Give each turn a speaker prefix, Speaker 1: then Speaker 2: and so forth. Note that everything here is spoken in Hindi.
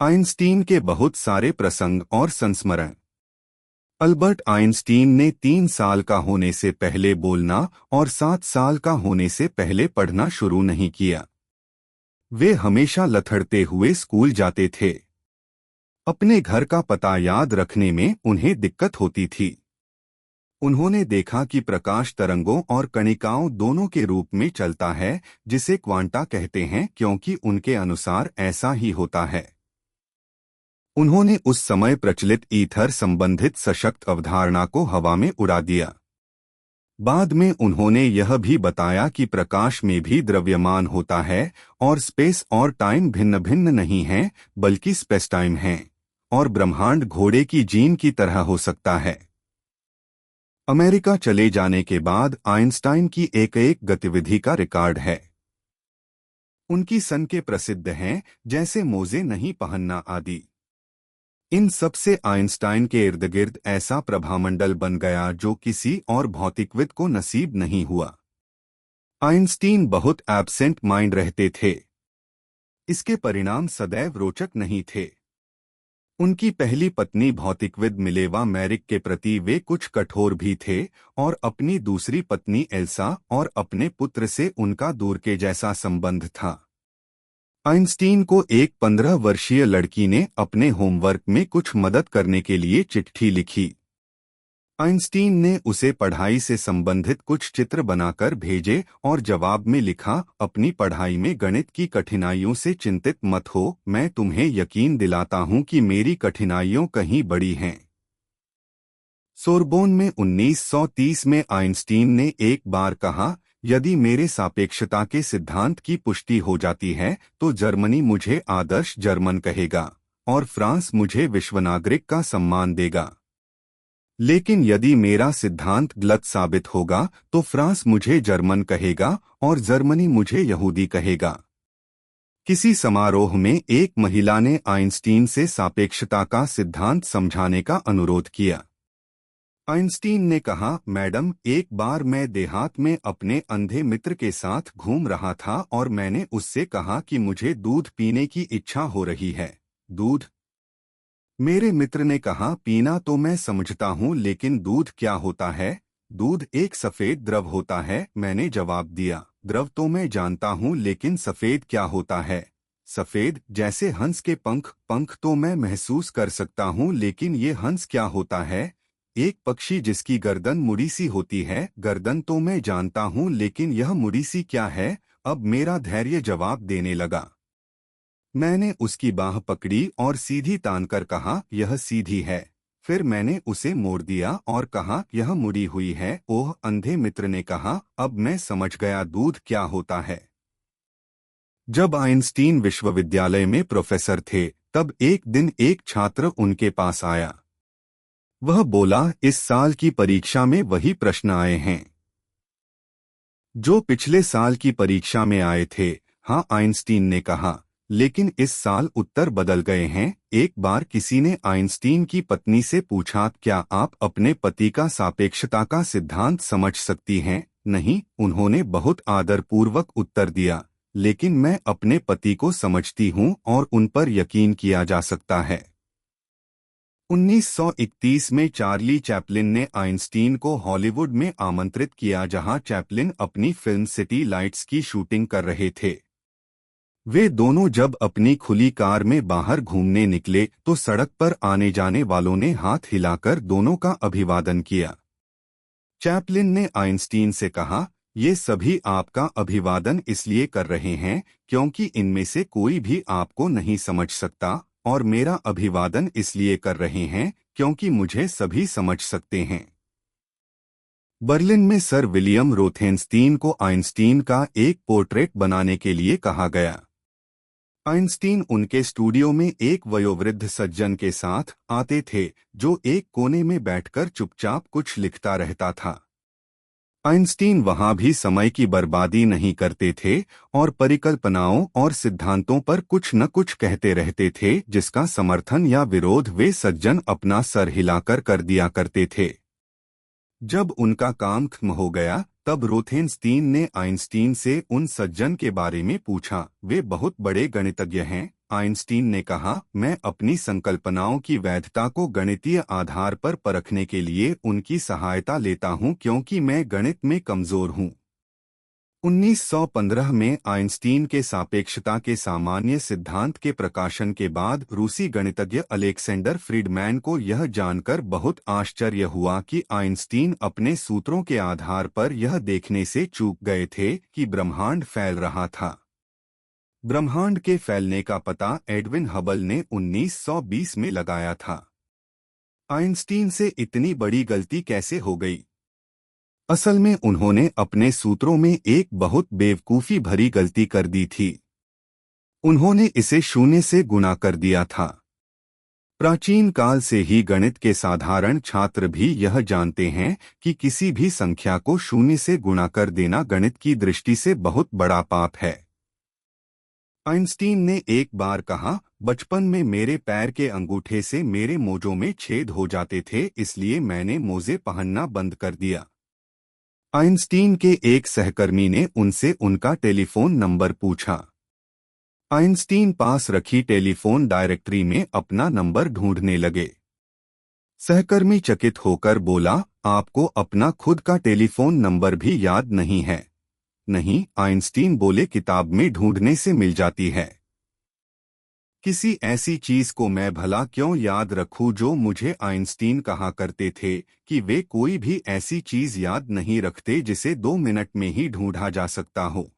Speaker 1: आइंस्टीन के बहुत सारे प्रसंग और संस्मरण। अल्बर्ट आइंस्टीन ने 3 साल का होने से पहले बोलना और 7 साल का होने से पहले पढ़ना शुरू नहीं किया। वे हमेशा लथड़ते हुए स्कूल जाते थे। अपने घर का पता याद रखने में उन्हें दिक्कत होती थी। उन्होंने देखा कि प्रकाश तरंगों और कणिकाओं दोनों के रूप में चलता है, जिसे क्वांटा कहते हैं, क्योंकि उनके अनुसार ऐसा ही होता है। उन्होंने उस समय प्रचलित ईथर संबंधित सशक्त अवधारणा को हवा में उड़ा दिया। बाद में उन्होंने यह भी बताया कि प्रकाश में भी द्रव्यमान होता है और स्पेस और टाइम भिन्न भिन्न नहीं हैं, बल्कि स्पेस टाइम हैं, और ब्रह्मांड घोड़े की जीन की तरह हो सकता है। अमेरिका चले जाने के बाद आइंस्टाइन की एक गतिविधि का रिकॉर्ड है। उनकी सनकें प्रसिद्ध हैं, जैसे मोजे नहीं पहनना आदि। इन सब से आइंस्टाइन के इर्द गिर्द ऐसा प्रभामंडल बन गया जो किसी और भौतिकविद को नसीब नहीं हुआ। आइंस्टीन बहुत एब्सेंट माइंड रहते थे। इसके परिणाम सदैव रोचक नहीं थे। उनकी पहली पत्नी भौतिकविद मिलेवा मैरिक के प्रति वे कुछ कठोर भी थे, और अपनी दूसरी पत्नी एल्सा और अपने पुत्र से उनका दूर के जैसा संबंध था। आइंस्टीन को एक 15 वर्षीय लड़की ने अपने होमवर्क में कुछ मदद करने के लिए चिट्ठी लिखी। आइंस्टीन ने उसे पढ़ाई से संबंधित कुछ चित्र बनाकर भेजे और जवाब में लिखा, अपनी पढ़ाई में गणित की कठिनाइयों से चिंतित मत हो, मैं तुम्हें यकीन दिलाता हूं कि मेरी कठिनाइयां कहीं बड़ी हैं। सोरबोन में 1930 में आइंस्टीन ने एक बार कहा, यदि मेरे सापेक्षता के सिद्धांत की पुष्टि हो जाती है तो जर्मनी मुझे आदर्श जर्मन कहेगा और फ्रांस मुझे विश्व नागरिक का सम्मान देगा। लेकिन यदि मेरा सिद्धांत गलत साबित होगा तो फ्रांस मुझे जर्मन कहेगा और जर्मनी मुझे यहूदी कहेगा। किसी समारोह में एक महिला ने आइंस्टीन से सापेक्षता का सिद्धांत समझाने का अनुरोध किया। आइंस्टीन ने कहा, मैडम, एक बार मैं देहात में अपने अंधे मित्र के साथ घूम रहा था और मैंने उससे कहा कि मुझे दूध पीने की इच्छा हो रही है। दूध? मेरे मित्र ने कहा, पीना तो मैं समझता हूँ, लेकिन दूध क्या होता है? दूध एक सफेद द्रव होता है, मैंने जवाब दिया। द्रव तो मैं जानता हूँ, लेकिन सफेद क्या होता है? सफेद जैसे हंस के पंख। पंख तो मैं महसूस कर सकता हूँ, लेकिन ये हंस क्या होता है? एक पक्षी जिसकी गर्दन मुड़ी सी होती है। गर्दन तो मैं जानता हूँ, लेकिन यह मुड़ी सी क्या है? अब मेरा धैर्य जवाब देने लगा। मैंने उसकी बाह पकड़ी और सीधी तानकर कहा, यह सीधी है। फिर मैंने उसे मोड़ दिया और कहा, यह मुड़ी हुई है। ओह! अंधे मित्र ने कहा, अब मैं समझ गया दूध क्या होता है। जब आइंस्टीन विश्वविद्यालय में प्रोफेसर थे, तब एक दिन एक छात्र उनके पास आया। वह बोला, इस साल की परीक्षा में वही प्रश्न आए हैं जो पिछले साल की परीक्षा में आए थे। हाँ, आइंस्टीन ने कहा, लेकिन इस साल उत्तर बदल गए हैं। एक बार किसी ने आइंस्टीन की पत्नी से पूछा, क्या आप अपने पति का सापेक्षता का सिद्धांत समझ सकती हैं? नहीं, उन्होंने बहुत आदरपूर्वक उत्तर दिया, लेकिन मैं अपने पति को समझती हूँ और उन पर यकीन किया जा सकता है। 1931 में चार्ली चैपलिन ने आइंस्टीन को हॉलीवुड में आमंत्रित किया, जहां चैपलिन अपनी फिल्म सिटी लाइट्स की शूटिंग कर रहे थे। वे दोनों जब अपनी खुली कार में बाहर घूमने निकले तो सड़क पर आने जाने वालों ने हाथ हिलाकर दोनों का अभिवादन किया। चैपलिन ने आइंस्टीन से कहा, ये सभी आपका अभिवादन इसलिए कर रहे हैं क्योंकि इनमें से कोई भी आपको नहीं समझ सकता, और मेरा अभिवादन इसलिए कर रहे हैं क्योंकि मुझे सभी समझ सकते हैं। बर्लिन में सर विलियम रोथेनस्टीन को आइंस्टीन का एक पोर्ट्रेट बनाने के लिए कहा गया। आइंस्टीन उनके स्टूडियो में एक वयोवृद्ध सज्जन के साथ आते थे जो एक कोने में बैठकर चुपचाप कुछ लिखता रहता था। आइंस्टीन वहां भी समय की बर्बादी नहीं करते थे और परिकल्पनाओं और सिद्धांतों पर कुछ न कुछ कहते रहते थे, जिसका समर्थन या विरोध वे सज्जन अपना सर हिलाकर कर दिया करते थे। जब उनका काम खत्म हो गया, तब रोथेनस्टीन ने आइंस्टीन से उन सज्जन के बारे में पूछा। वे बहुत बड़े गणितज्ञ हैं, आइंस्टीन ने कहा, मैं अपनी संकल्पनाओं की वैधता को गणितीय आधार पर परखने के लिए उनकी सहायता लेता हूं क्योंकि मैं गणित में कमजोर हूं। 1915 में आइंस्टीन के सापेक्षता के सामान्य सिद्धांत के प्रकाशन के बाद रूसी गणितज्ञ अलेक्जेंडर फ्रीडमैन को यह जानकर बहुत आश्चर्य हुआ कि आइंस्टीन अपने सूत्रों के आधार पर यह देखने से चूक गए थे कि ब्रह्मांड फैल रहा था। ब्रह्मांड के फैलने का पता एडविन हबल ने 1920 में लगाया था। आइंस्टीन से इतनी बड़ी गलती कैसे हो गई? असल में उन्होंने अपने सूत्रों में एक बहुत बेवकूफ़ी भरी गलती कर दी थी। उन्होंने इसे शून्य से गुणा कर दिया था। प्राचीन काल से ही गणित के साधारण छात्र भी यह जानते हैं कि किसी भी संख्या को शून्य से गुणा कर देना गणित की दृष्टि से बहुत बड़ा पाप है। आइंस्टीन ने एक बार कहा, बचपन में मेरे पैर के अंगूठे से मेरे मोजों में छेद हो जाते थे, इसलिए मैंने मोजे पहनना बंद कर दिया। आइंस्टीन के एक सहकर्मी ने उनसे उनका टेलीफोन नंबर पूछा। आइंस्टीन पास रखी टेलीफोन डायरेक्टरी में अपना नंबर ढूंढने लगे। सहकर्मी चकित होकर बोला, आपको अपना खुद का टेलीफोन नंबर भी याद नहीं है? नहीं, आइंस्टीन बोले, किताब में ढूंढने से मिल जाती है। किसी ऐसी चीज को मैं भला क्यों याद रखूं जो मुझे आइंस्टीन कहा करते थे कि वे कोई भी ऐसी चीज याद नहीं रखते जिसे 2 मिनट में ही ढूंढा जा सकता हो।